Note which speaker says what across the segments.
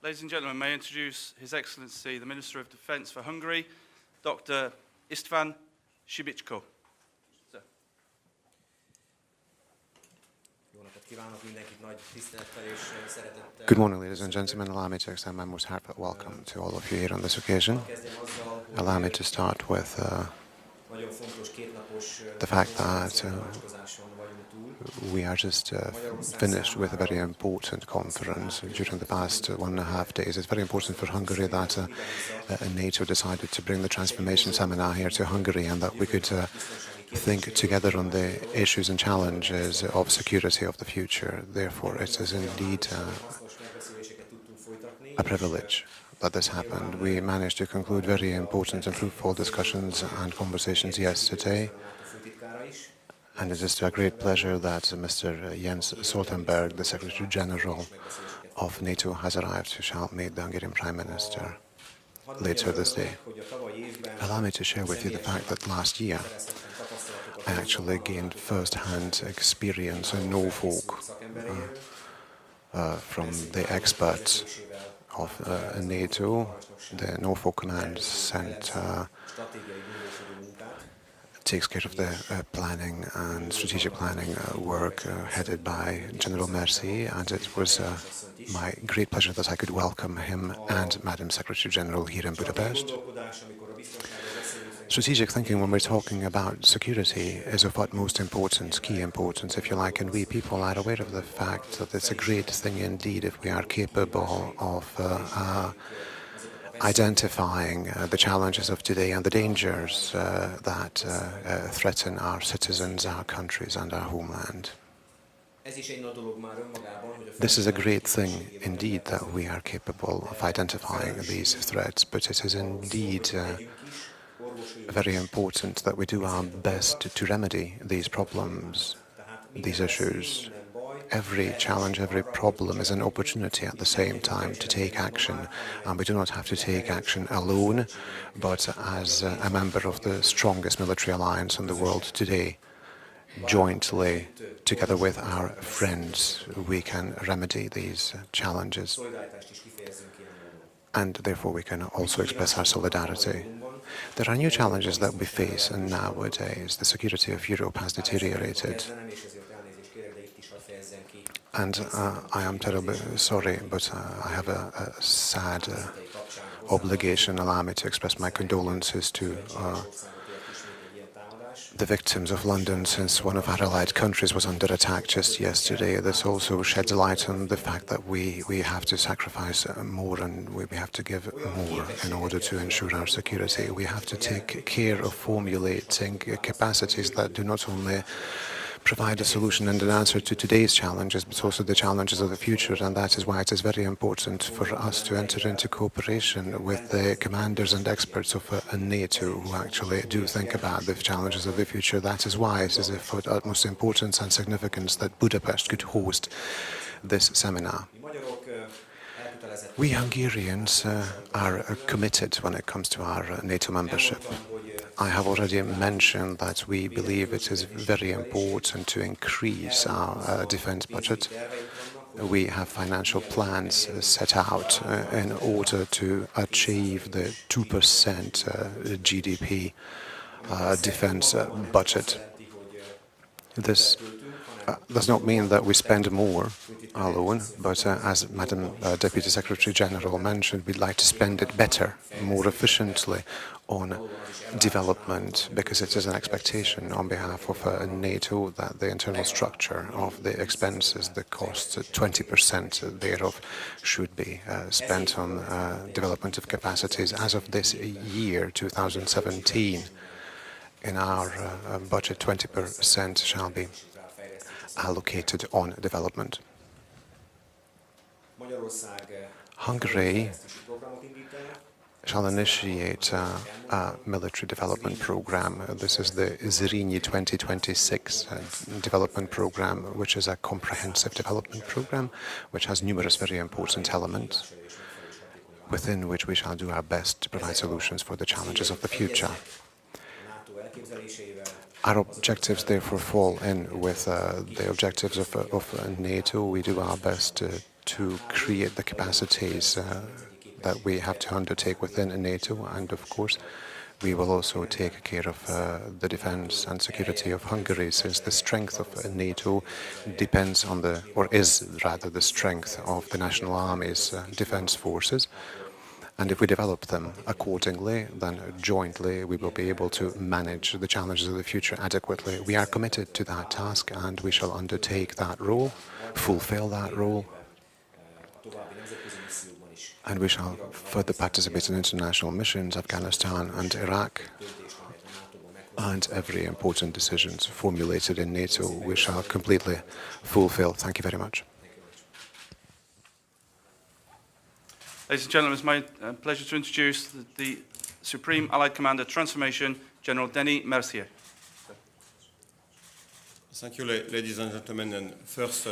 Speaker 1: Ladies and gentlemen, may I introduce His Excellency, the Minister of Defence for Hungary, Dr. István, Simicskó.
Speaker 2: Good morning, ladies and gentlemen. Allow me to extend my most heartfelt welcome to all of you here on this occasion. Allow me to start with the fact that we are just finished with a very important conference during the past 1.5 days. It's very important for Hungary that NATO decided to bring the transformation seminar here to Hungary and that we could think together on the issues and challenges of security of the future. Therefore, it is indeed a privilege that this happened. We managed to conclude very important and fruitful discussions and conversations yesterday. And it is a great pleasure that Mr. Jens Stoltenberg, the Secretary General of NATO, has arrived, who shall meet the Hungarian Prime Minister later this day. Allow me to share with you the fact that last year I actually gained first-hand experience in Norfolk from the experts of NATO. The Norfolk Command Center takes care of the planning and strategic planning work headed by General Mercier, and it was my great pleasure that I could welcome him and Madam Secretary General here in Budapest. Strategic thinking, when we're talking about security, is of utmost importance, key importance, if you like, and we people are aware of the fact that it's a great thing indeed if we are capable of identifying the challenges of today and the dangers that threaten our citizens, our countries and our homeland. This is a great thing indeed that we are capable of identifying these threats, but it is indeed very important that we do our best to remedy these problems, these issues. Every challenge, every problem is an opportunity at the same time to take action. And we do not have to take action alone, but as a member of the strongest military alliance in the world today. Jointly, together with our friends, we can remedy these challenges. And therefore we can also express our solidarity. There are new challenges that we face, and nowadays the security of Europe has deteriorated. And I am terribly sorry, but I have a sad obligation. Allow me to express my condolences to the victims of London, since one of our allied countries was under attack just yesterday. This also sheds light on the fact that we have to sacrifice more and we have to give more in order to ensure our security. We have to take care of formulating capacities that do not only provide a solution and an answer to today's challenges, but also the challenges of the future. And that is why it is very important for us to enter into cooperation with the commanders and experts of NATO who actually do think about the challenges of the future. That is why it is of utmost importance and significance that Budapest could host this seminar. We Hungarians are committed when it comes to our NATO membership. I have already mentioned that we believe it is very important to increase our defense budget. We have financial plans set out in order to achieve the 2% GDP defense budget. This does not mean that we spend more alone, but as Madam Deputy Secretary General mentioned, we'd like to spend it better, more efficiently on development, because it is an expectation on behalf of NATO that the internal structure of the expenses, the costs, 20% thereof should be spent on development of capacities. As of this year, 2017, in our budget, 20% shall be allocated on development. Hungary shall initiate a military development program. This is the Zrínyi 2026 development program, which is a comprehensive development program, which has numerous very important elements, within which we shall do our best to provide solutions for the challenges of the future. Our objectives therefore fall in with the objectives of NATO. We do our best to create the capacities that we have to undertake within NATO, and of course we will also take care of the defense and security of Hungary, since the strength of NATO depends on is rather the strength of the national army's defense forces. And if we develop them accordingly, then jointly we will be able to manage the challenges of the future adequately. We are committed to that task, and we shall undertake that role, fulfill that role, and we shall further participate in international missions, Afghanistan and Iraq, and every important decision formulated in NATO we shall completely fulfill. Thank you very much.
Speaker 1: Ladies and gentlemen, it's my pleasure to introduce the Supreme Allied Commander Transformation, General Denny Mercier.
Speaker 3: Thank you, ladies and gentlemen. And first,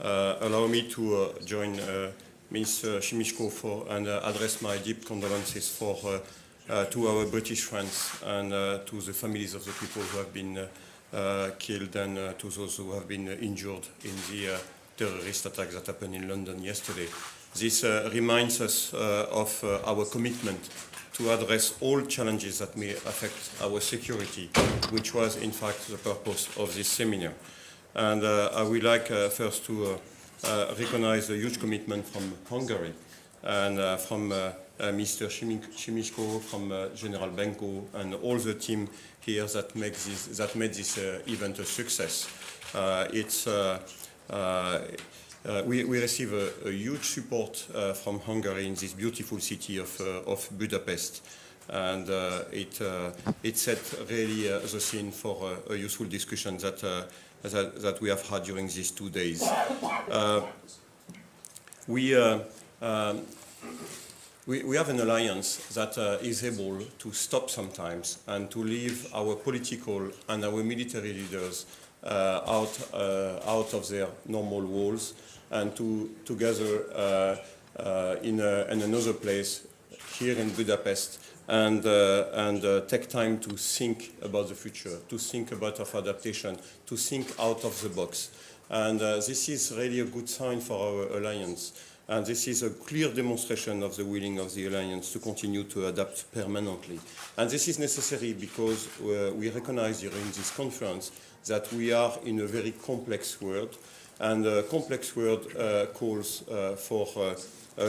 Speaker 3: allow me to join Minister Simicskó and address my deep condolences to our British friends and to the families of the people who have been killed and to those who have been injured in the terrorist attack that happened in London yesterday. This reminds us of our commitment to address all challenges that may affect our security, which was in fact the purpose of this seminar. And I would like first to recognize the huge commitment from Hungary and from Mr. Simicskó, from General Benko, and all the team here that made this event a success. We receive a huge support from Hungary in this beautiful city of Budapest, and it set really the scene for a useful discussion that we have had during these 2 days. We have an alliance that is able to stop sometimes and to leave our political and our military leaders out of their normal walls and to gather in another place here in Budapest and take time to think about the future, to think about of adaptation, to think out of the box. And this is really a good sign for our alliance. And this is a clear demonstration of the willing of the alliance to continue to adapt permanently. And this is necessary because we recognize during this conference that we are in a very complex world, and a complex world calls for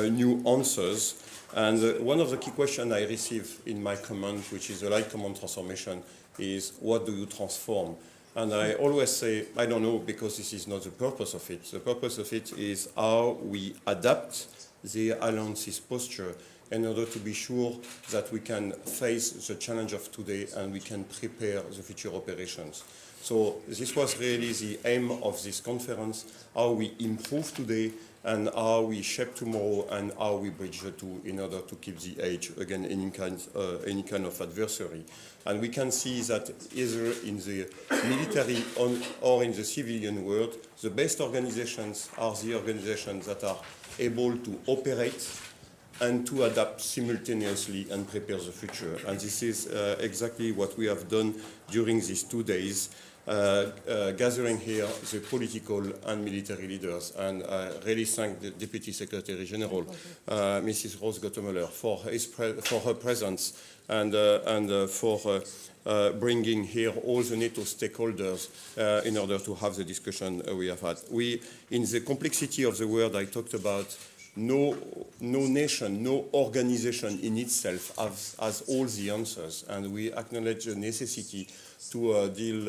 Speaker 3: new answers. And one of the key questions I receive in my command, which is the Light Command Transformation, is what do you transform? And I always say, I don't know, because this is not the purpose of it. The purpose of it is how we adapt the alliance's posture in order to be sure that we can face the challenge of today and we can prepare the future operations. So this was really the aim of this conference, how we improve today and how we shape tomorrow and how we bridge the two in order to keep the edge against any kind of adversary. And we can see that either in the military or in the civilian world, the best organizations are the organizations that are able to operate and to adapt simultaneously and prepare the future. And this is exactly what we have done during these 2 days, gathering here the political and military leaders. And I really thank the Deputy Secretary General, Mrs. Rose Gottemoeller, for her presence and for bringing here all the NATO stakeholders in order to have the discussion we have had. In the complexity of the world I talked about, no nation, no organization in itself has all the answers, and we acknowledge the necessity to deal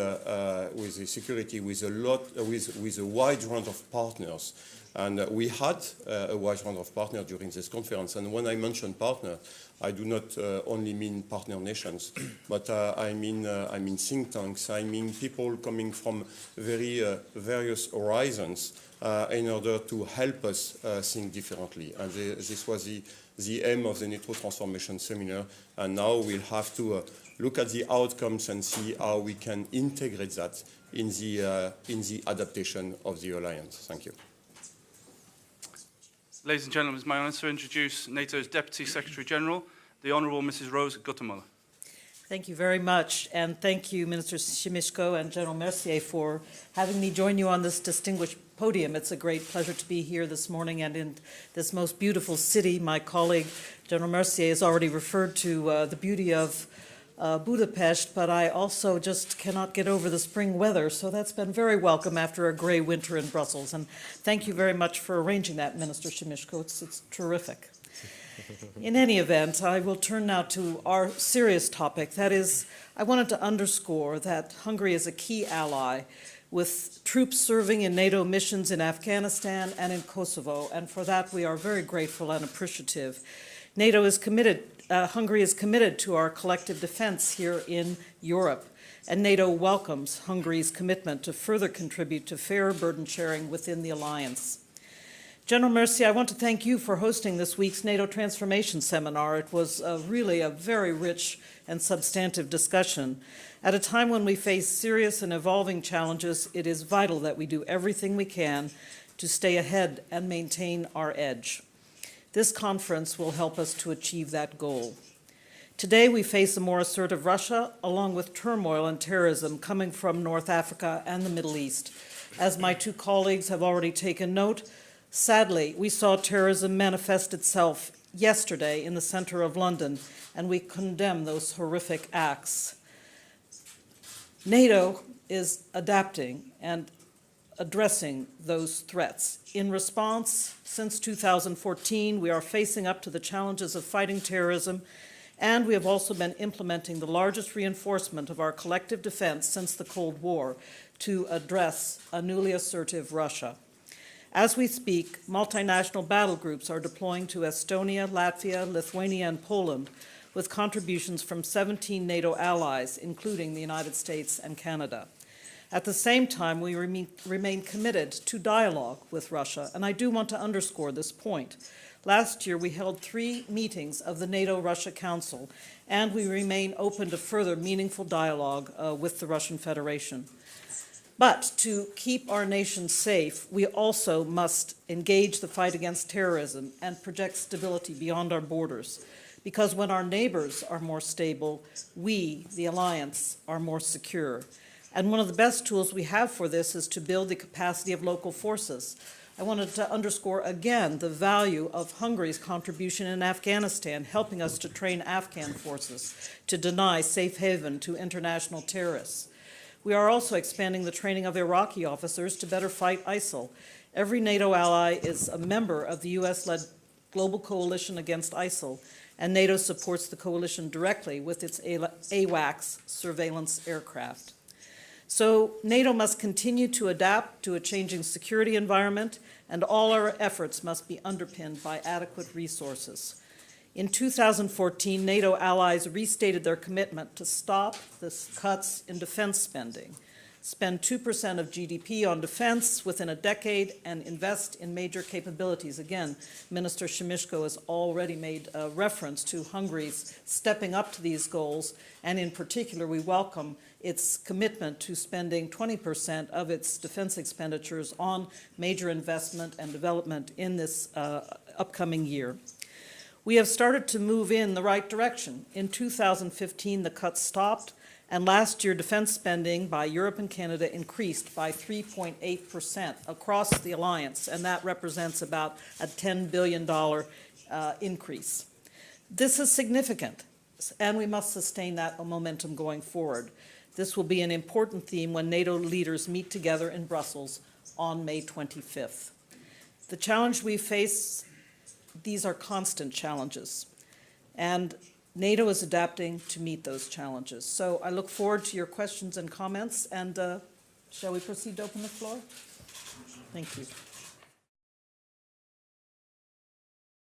Speaker 3: with the security with a wide range of partners. And we had a wide range of partners during this conference. And when I mention partner, I do not only mean partner nations, but I mean think tanks. I mean people coming from various horizons in order to help us think differently. And this was the aim of the NATO Transformation Seminar. And now we'll have to look at the outcomes and see how we can integrate that in the adaptation of the alliance. Thank you.
Speaker 1: Ladies and gentlemen, it's my honour to introduce NATO's Deputy Secretary General, the Honourable Mrs. Rose Gottemoeller.
Speaker 4: Thank you very much, and thank you, Minister Simicskó and General Mercier, for having me join you on this distinguished podium. It's a great pleasure to be here this morning and in this most beautiful city. My colleague, General Mercier, has already referred to the beauty of Budapest, but I also just cannot get over the spring weather, so that's been very welcome after a gray winter in Brussels. And thank you very much for arranging that, Minister Simicskó. It's terrific. In any event, I will turn now to our serious topic. That is, I wanted to underscore that Hungary is a key ally with troops serving in NATO missions in Afghanistan and in Kosovo, and for that we are very grateful and appreciative. NATO is committed, Hungary is committed to our collective defense here in Europe, and NATO welcomes Hungary's commitment to further contribute to fair burden sharing within the alliance. General Mercier, I want to thank you for hosting this week's NATO Transformation Seminar. It was really a very rich and substantive discussion. At a time when we face serious and evolving challenges, it is vital that we do everything we can to stay ahead and maintain our edge. This conference will help us to achieve that goal. Today, we face a more assertive Russia, along with turmoil and terrorism coming from North Africa and the Middle East. As my two colleagues have already taken note, sadly, we saw terrorism manifest itself yesterday in the center of London, and we condemn those horrific acts. NATO is adapting and addressing those threats. In response, since 2014, we are facing up to the challenges of fighting terrorism, and we have also been implementing the largest reinforcement of our collective defense since the Cold War to address a newly assertive Russia. As we speak, multinational battle groups are deploying to Estonia, Latvia, Lithuania, and Poland, with contributions from 17 NATO allies, including the United States and Canada. At the same time, we remain committed to dialogue with Russia, and I do want to underscore this point. Last year, we held 3 meetings of the NATO-Russia Council, and we remain open to further meaningful dialogue with the Russian Federation. But to keep our nation safe, we also must engage the fight against terrorism and project stability beyond our borders. Because when our neighbors are more stable, we, the alliance, are more secure. And one of the best tools we have for this is to build the capacity of local forces. I wanted to underscore again the value of Hungary's contribution in Afghanistan, helping us to train Afghan forces to deny safe haven to international terrorists. We are also expanding the training of Iraqi officers to better fight ISIL. Every NATO ally is a member of the US-led Global Coalition Against ISIL, and NATO supports the coalition directly with its AWACS surveillance aircraft. So NATO must continue to adapt to a changing security environment, and all our efforts must be underpinned by adequate resources. In 2014, NATO allies restated their commitment to stop the cuts in defense spending, spend 2% of GDP on defense within a decade, and invest in major capabilities. Again, Minister Simicskó has already made a reference to Hungary's stepping up to these goals, and in particular, we welcome its commitment to spending 20% of its defense expenditures on major investment and development in this upcoming year. We have started to move in the right direction. In 2015, the cuts stopped, and last year, defense spending by Europe and Canada increased by 3.8% across the alliance, and that represents about a $10 billion increase. This is significant, and we must sustain that momentum going forward. This will be an important theme when NATO leaders meet together in Brussels on May 25th. The challenge we face, these are constant challenges, and NATO is adapting to meet those challenges. So I look forward to your questions and comments, and shall we proceed to open the floor? Thank you.